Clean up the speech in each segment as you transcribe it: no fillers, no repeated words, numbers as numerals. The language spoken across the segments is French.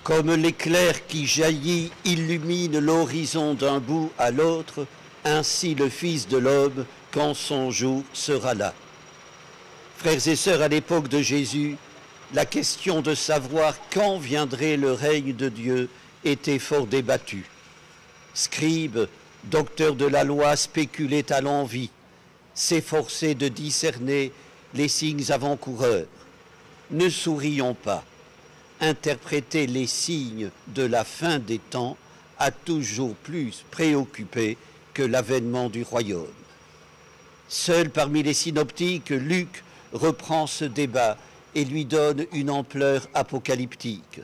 Comme l'éclair qui jaillit illumine l'horizon d'un bout à l'autre, ainsi le Fils de l'homme, quand son jour sera là. Frères et sœurs, à l'époque de Jésus, la question de savoir quand viendrait le règne de Dieu était fort débattue. Scribes, docteurs de la loi, spéculaient à l'envi, s'efforçaient de discerner les signes avant-coureurs. Ne sourions pas. Interpréter les signes de la fin des temps a toujours plus préoccupé que l'avènement du royaume. Seul parmi les synoptiques, Luc reprend ce débat et lui donne une ampleur apocalyptique.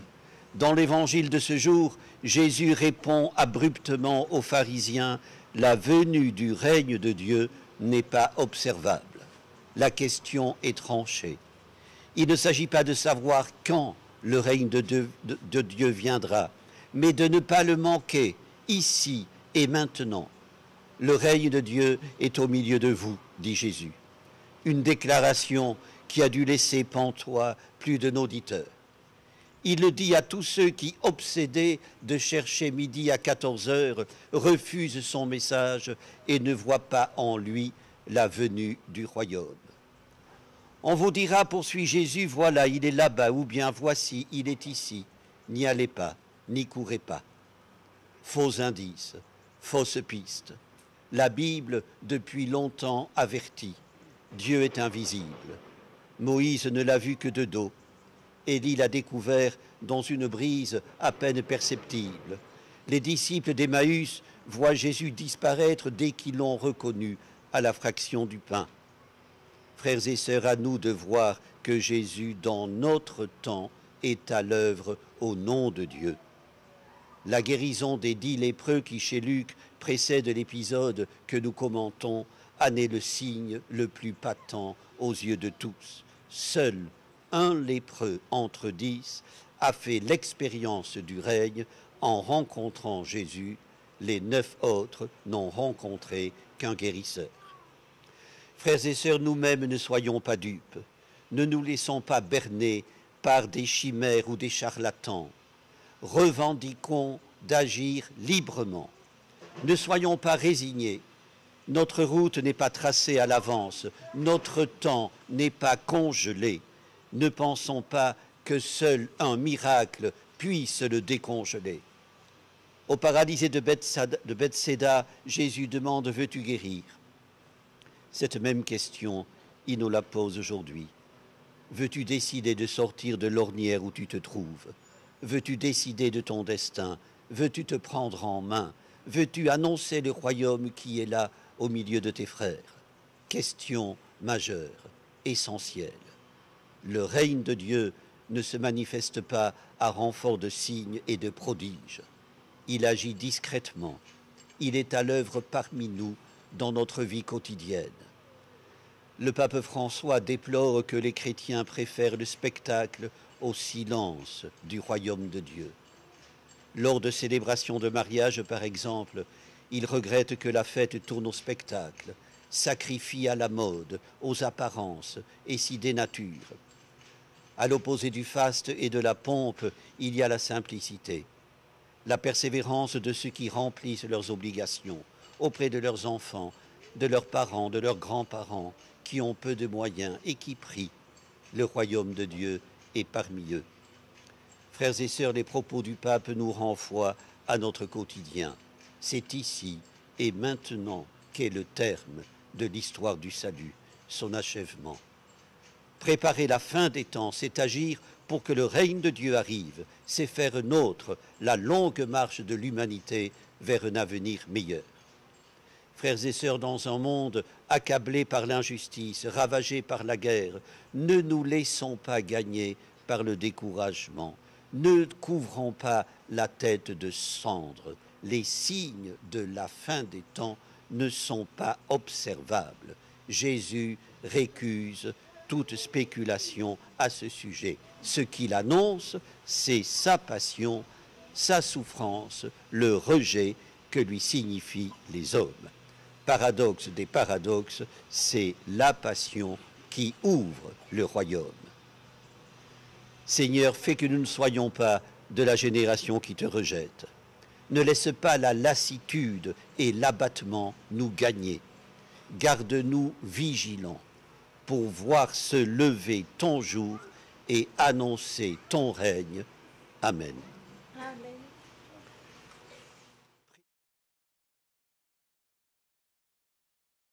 Dans l'évangile de ce jour, Jésus répond abruptement aux pharisiens « La venue du règne de Dieu n'est pas observable. La question est tranchée. Il ne s'agit pas de savoir quand le règne de Dieu viendra, mais de ne pas le manquer, ici et maintenant. Le règne de Dieu est au milieu de vous, dit Jésus. Une déclaration qui a dû laisser pantois plus d'un auditeur. Il le dit à tous ceux qui, obsédés de chercher midi à 14 heures, refusent son message et ne voient pas en lui la venue du royaume. On vous dira, poursuit Jésus, voilà, il est là-bas, ou bien voici, il est ici. N'y allez pas, n'y courez pas. Faux indices, fausses pistes. La Bible, depuis longtemps, avertit. Dieu est invisible. Moïse ne l'a vu que de dos. Élie l'a découvert dans une brise à peine perceptible. Les disciples d'Emmaüs voient Jésus disparaître dès qu'ils l'ont reconnu à la fraction du pain. Frères et sœurs, à nous de voir que Jésus, dans notre temps, est à l'œuvre au nom de Dieu. La guérison des 10 lépreux qui, chez Luc, précède l'épisode que nous commentons, en est le signe le plus patent aux yeux de tous. Seul un lépreux entre 10 a fait l'expérience du règne en rencontrant Jésus. Les 9 autres n'ont rencontré qu'un guérisseur. Frères et sœurs, nous-mêmes ne soyons pas dupes. Ne nous laissons pas berner par des chimères ou des charlatans. Revendiquons d'agir librement. Ne soyons pas résignés. Notre route n'est pas tracée à l'avance. Notre temps n'est pas congelé. Ne pensons pas que seul un miracle puisse le décongeler. Au paralysé de Bethsaida, Jésus demande « Veux-tu guérir ?» Cette même question, il nous la pose aujourd'hui. Veux-tu décider de sortir de l'ornière où tu te trouves? Veux-tu décider de ton destin? Veux-tu te prendre en main? Veux-tu annoncer le royaume qui est là au milieu de tes frères? Question majeure, essentielle. Le règne de Dieu ne se manifeste pas à renfort de signes et de prodiges. Il agit discrètement. Il est à l'œuvre parmi nous dans notre vie quotidienne. Le pape François déplore que les chrétiens préfèrent le spectacle au silence du royaume de Dieu. Lors de célébrations de mariage, par exemple, il regrette que la fête tourne au spectacle, sacrifie à la mode, aux apparences et s'y dénature. À l'opposé du faste et de la pompe, il y a la simplicité, la persévérance de ceux qui remplissent leurs obligations auprès de leurs enfants, de leurs parents, de leurs grands-parents, qui ont peu de moyens et qui prient. Le royaume de Dieu est parmi eux. Frères et sœurs, les propos du pape nous renvoient à notre quotidien. C'est ici et maintenant qu'est le terme de l'histoire du salut, son achèvement. Préparer la fin des temps, c'est agir pour que le règne de Dieu arrive, c'est faire nôtre la longue marche de l'humanité vers un avenir meilleur. Frères et sœurs, dans un monde accablé par l'injustice, ravagé par la guerre, ne nous laissons pas gagner par le découragement. Ne couvrons pas la tête de cendre. Les signes de la fin des temps ne sont pas observables. Jésus récuse toute spéculation à ce sujet. Ce qu'il annonce, c'est sa passion, sa souffrance, le rejet que lui signifient les hommes. Paradoxe des paradoxes, c'est la passion qui ouvre le royaume. Seigneur, fais que nous ne soyons pas de la génération qui te rejette. Ne laisse pas la lassitude et l'abattement nous gagner. Garde-nous vigilants pour voir se lever ton jour et annoncer ton règne. Amen. Amen.